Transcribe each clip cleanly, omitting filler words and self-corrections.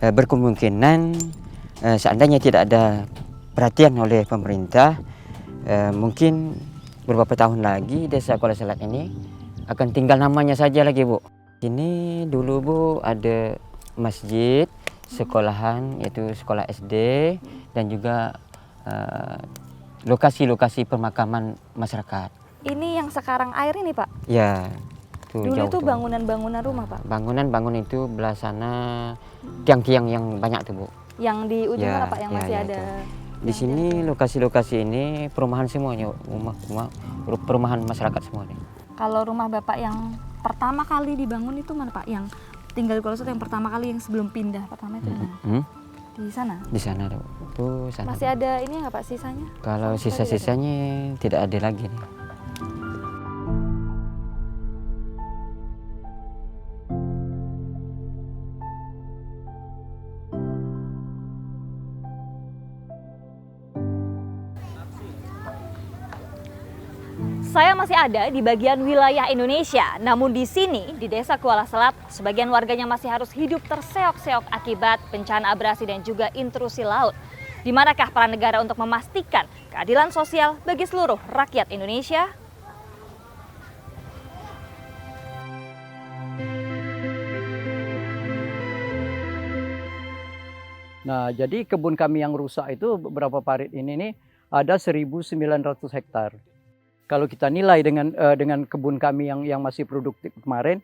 Berkemungkinan seandainya tidak ada perhatian oleh pemerintah, mungkin beberapa tahun lagi desa Kuala Selat ini akan tinggal namanya saja lagi, Bu. Ini dulu, Bu, ada masjid, sekolahan, yaitu sekolah SD, dan juga lokasi-lokasi pemakaman masyarakat. Ini yang sekarang air ini, Pak? Ya. Dulu itu bangunan-bangunan rumah, Pak? Bangunan itu belah sana tiang-tiang yang banyak tuh, Bu. Yang di ujung mana, Pak, yang masih ada? Itu. Di sini lokasi-lokasi ini perumahan semuanya, perumahan masyarakat semuanya. Kalau rumah Bapak yang pertama kali dibangun itu mana, Pak? Yang tinggal di Kuala Selat yang pertama kali yang sebelum pindah pertama itu mana? Di sana? Di sana, tuh. Sana. Masih ada ini nggak, Pak, sisanya? Kalau sisa-sisanya tidak ada lagi nih. Saya masih ada di bagian wilayah Indonesia, namun di sini, di Desa Kuala Selat, sebagian warganya masih harus hidup terseok-seok akibat bencana abrasi dan juga intrusi laut. Di manakah peran negara untuk memastikan keadilan sosial bagi seluruh rakyat Indonesia? Nah, jadi kebun kami yang rusak itu beberapa parit ini nih ada 1.900 hektar. Kalau kita nilai dengan kebun kami yang masih produktif kemarin,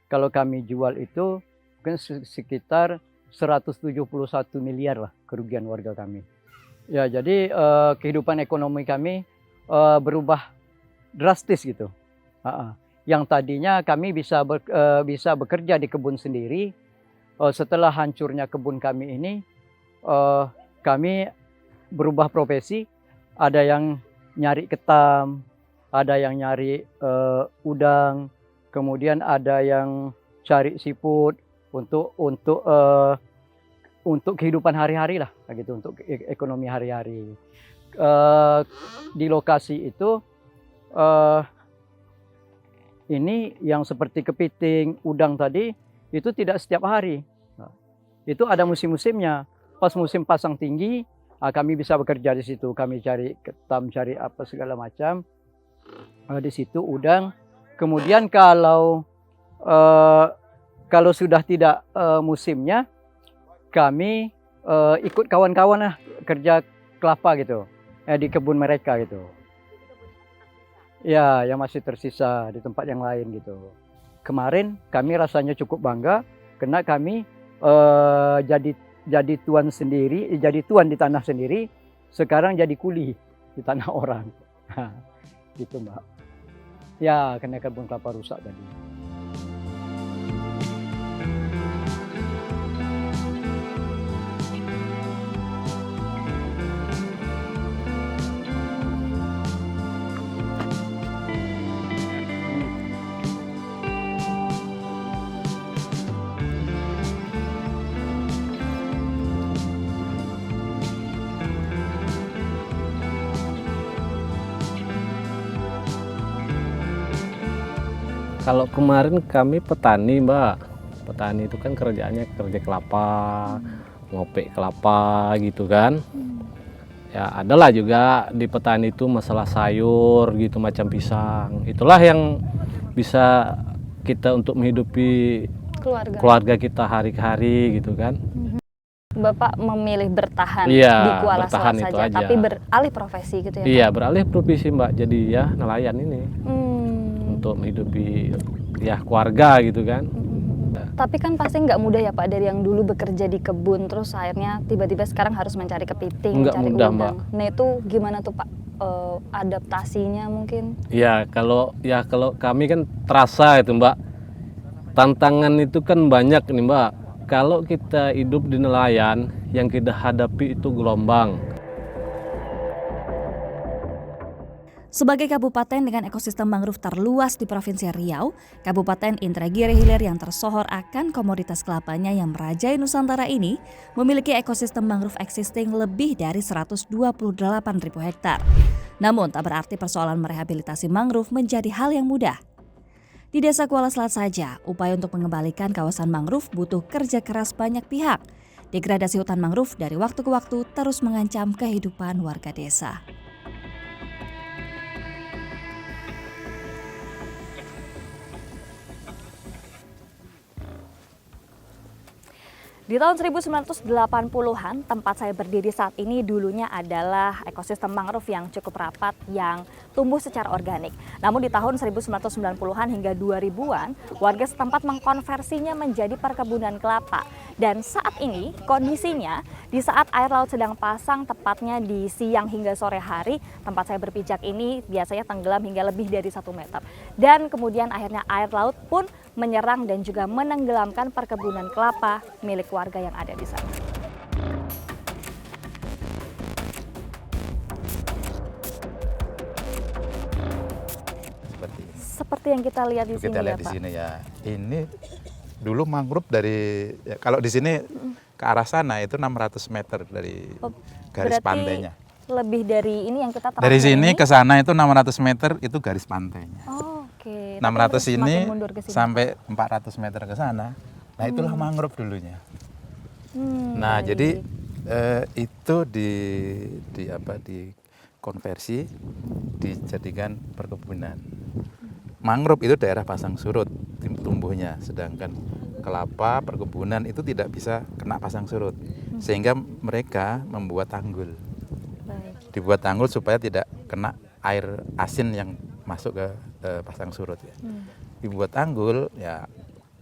kalau kami jual itu mungkin sekitar 171 miliar lah kerugian warga kami. Ya, jadi kehidupan ekonomi kami berubah drastis gitu. Yang tadinya kami bisa bekerja di kebun sendiri, setelah hancurnya kebun kami ini, kami berubah profesi. Ada yang nyari ketam, ada yang nyari udang, kemudian ada yang cari siput untuk kehidupan hari-hari lah, gitu, untuk ekonomi hari-hari. Di lokasi itu ini yang seperti kepiting, udang tadi itu tidak setiap hari. Itu ada musim-musimnya. Pas musim pasang tinggi, kami bisa bekerja di situ. Kami cari ketam, cari apa segala macam. Di situ udang. Kemudian kalau sudah tidak musimnya, kami ikut kawan-kawan lah kerja kelapa gitu, di kebun mereka gitu. Ya, yang masih tersisa di tempat yang lain gitu. Kemarin kami rasanya cukup bangga karena kami jadi tuan sendiri, jadi tuan di tanah sendiri. Sekarang jadi kuli di tanah orang. Gitu, Mbak. Ya, karena kebun kelapa rusak tadi. Kalau kemarin kami petani, Mbak. Petani itu kan kerjaannya kerja kelapa, ngopek kelapa gitu kan. Ya adalah juga di petani itu masalah sayur gitu, macam pisang. Itulah yang bisa kita untuk menghidupi keluarga kita hari-hari gitu kan. Bapak memilih bertahan di Kuala Selat saja, aja. tapi beralih profesi gitu ya, Pak? Iya, beralih profesi, Mbak. Jadi ya nelayan ini. Untuk menghidupi ya keluarga gitu kan. Tapi kan pasti nggak mudah ya, Pak, dari yang dulu bekerja di kebun terus akhirnya tiba-tiba sekarang harus mencari kepiting, mencari udang. Mbak. Nah itu gimana tuh, Pak, adaptasinya mungkin? Ya kalau kami kan terasa itu, Mbak, tantangan itu kan banyak nih, Mbak. Kalau kita hidup di nelayan, yang kita hadapi itu gelombang. Sebagai kabupaten dengan ekosistem mangrove terluas di Provinsi Riau, Kabupaten Indragiri Hilir yang tersohor akan komoditas kelapanya yang merajai Nusantara ini memiliki ekosistem mangrove existing lebih dari 128.000 hektar. Namun tak berarti persoalan merehabilitasi mangrove menjadi hal yang mudah. Di Desa Kuala Selat saja, upaya untuk mengembalikan kawasan mangrove butuh kerja keras banyak pihak. Degradasi hutan mangrove dari waktu ke waktu terus mengancam kehidupan warga desa. Di tahun 1980-an, tempat saya berdiri saat ini dulunya adalah ekosistem mangrove yang cukup rapat yang tumbuh secara organik. Namun di tahun 1990-an hingga 2000-an, warga setempat mengkonversinya menjadi perkebunan kelapa. Dan saat ini kondisinya di saat air laut sedang pasang, tepatnya di siang hingga sore hari, tempat saya berpijak ini biasanya tenggelam hingga lebih dari 1 meter. Dan kemudian akhirnya air laut pun menyerang dan juga menenggelamkan perkebunan kelapa milik warga yang ada di sana. Seperti yang kita lihat di sini, kita lihat ya, di Pak. sini ya. Ini dulu mangrove dari ya, kalau di sini ke arah sana itu 600 meter dari garis pantainya. Lebih dari ini yang kita terakhir Dari sini ini? ke sana itu 600 meter itu garis pantainya. Oh, oke. 600 Tapi ini semakin mundur ke sini, sampai 400 meter ke sana. Nah, itulah mangrove dulunya. Nah, baik. jadi itu dikonversi dijadikan perkebunan. Mangrove itu daerah pasang surut tumbuhnya, sedangkan kelapa perkebunan itu tidak bisa kena pasang surut, sehingga mereka membuat tanggul. Baik. Dibuat tanggul supaya tidak kena air asin yang masuk ke pasang surut. Ya. Dibuat tanggul, ya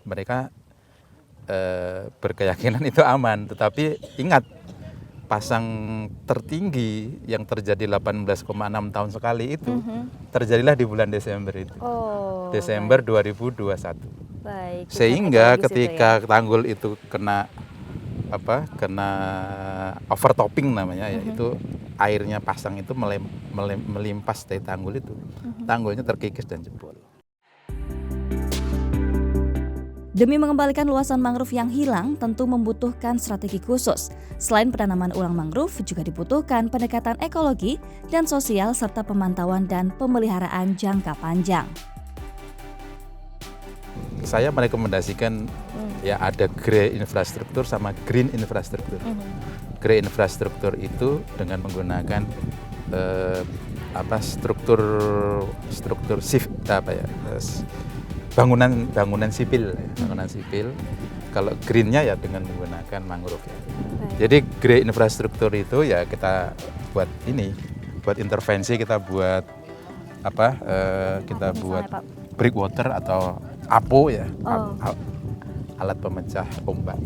mereka berkeyakinan itu aman, tetapi ingat pasang tertinggi yang terjadi 18,6 tahun sekali itu terjadilah di bulan Desember itu. Oh, Desember baik. 2021. Baik. Sehingga Kita di situ ketika tanggul itu kena overtopping namanya, yaitu airnya pasang itu melimpas dari tanggul itu. Tanggulnya terkikis dan jebol. Demi mengembalikan luasan mangrove yang hilang tentu membutuhkan strategi khusus. Selain penanaman ulang mangrove, juga dibutuhkan pendekatan ekologi dan sosial serta pemantauan dan pemeliharaan jangka panjang. Saya merekomendasikan ya ada grey infrastruktur sama green infrastruktur. Grey infrastruktur itu dengan menggunakan struktur bangunan sipil. Kalau greennya ya dengan menggunakan mangrove. Ya. Jadi grey infrastruktur itu ya kita buat intervensi, kita buat breakwater atau APO ya, alat pemecah ombak.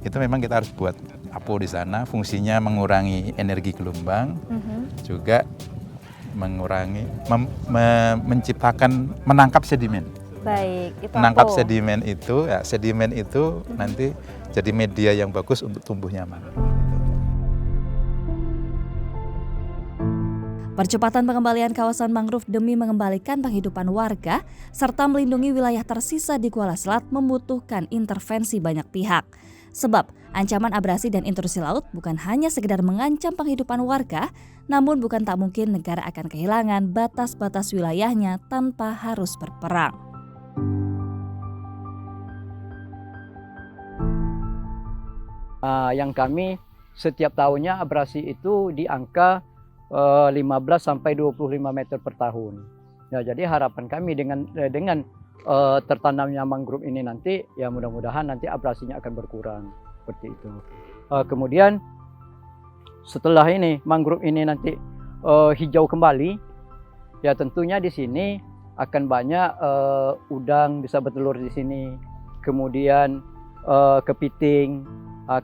Itu memang kita harus buat APO di sana, fungsinya mengurangi energi gelombang, juga menangkap sedimen. Baik, itu Menangkap apa? sedimen itu nanti jadi media yang bagus untuk tumbuhnya mangrove. Percepatan pengembalian kawasan mangrove demi mengembalikan penghidupan warga serta melindungi wilayah tersisa di Kuala Selat membutuhkan intervensi banyak pihak. Sebab ancaman abrasi dan intrusi laut bukan hanya sekedar mengancam penghidupan warga, namun bukan tak mungkin negara akan kehilangan batas-batas wilayahnya tanpa harus berperang. Yang kami setiap tahunnya abrasi itu di angka 15 sampai 25 meter per tahun. Ya, jadi harapan kami dengan tertanamnya mangrove ini nanti ya mudah-mudahan nanti abrasinya akan berkurang seperti itu. Kemudian setelah ini mangrove ini nanti hijau kembali, ya tentunya di sini akan banyak udang bisa bertelur di sini. Kemudian kepiting,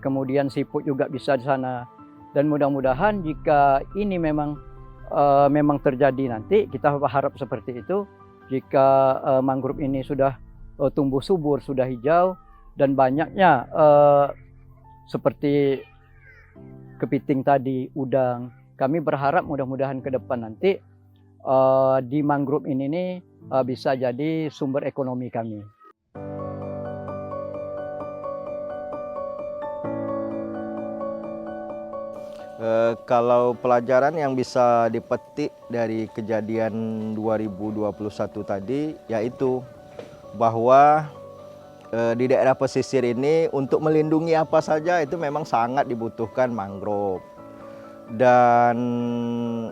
kemudian siput juga bisa di sana. Dan mudah-mudahan jika ini memang terjadi nanti, kita harap seperti itu. Jika mangrove ini sudah tumbuh subur, sudah hijau, dan banyaknya seperti kepiting tadi, udang, kami berharap mudah-mudahan ke depan nanti di mangrove ini nih bisa jadi sumber ekonomi kami. Kalau pelajaran yang bisa dipetik dari kejadian 2021 tadi, yaitu bahwa di daerah pesisir ini untuk melindungi apa saja itu memang sangat dibutuhkan mangrove. Dan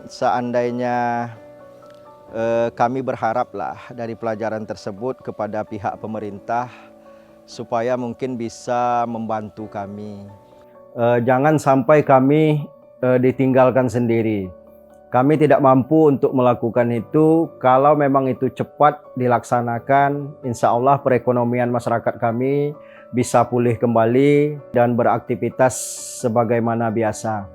seandainya kami berharaplah dari pelajaran tersebut kepada pihak pemerintah supaya mungkin bisa membantu kami. Jangan sampai kami ditinggalkan sendiri. Kami tidak mampu untuk melakukan itu. Kalau memang itu cepat dilaksanakan, insya Allah perekonomian masyarakat kami bisa pulih kembali dan beraktivitas sebagaimana biasa.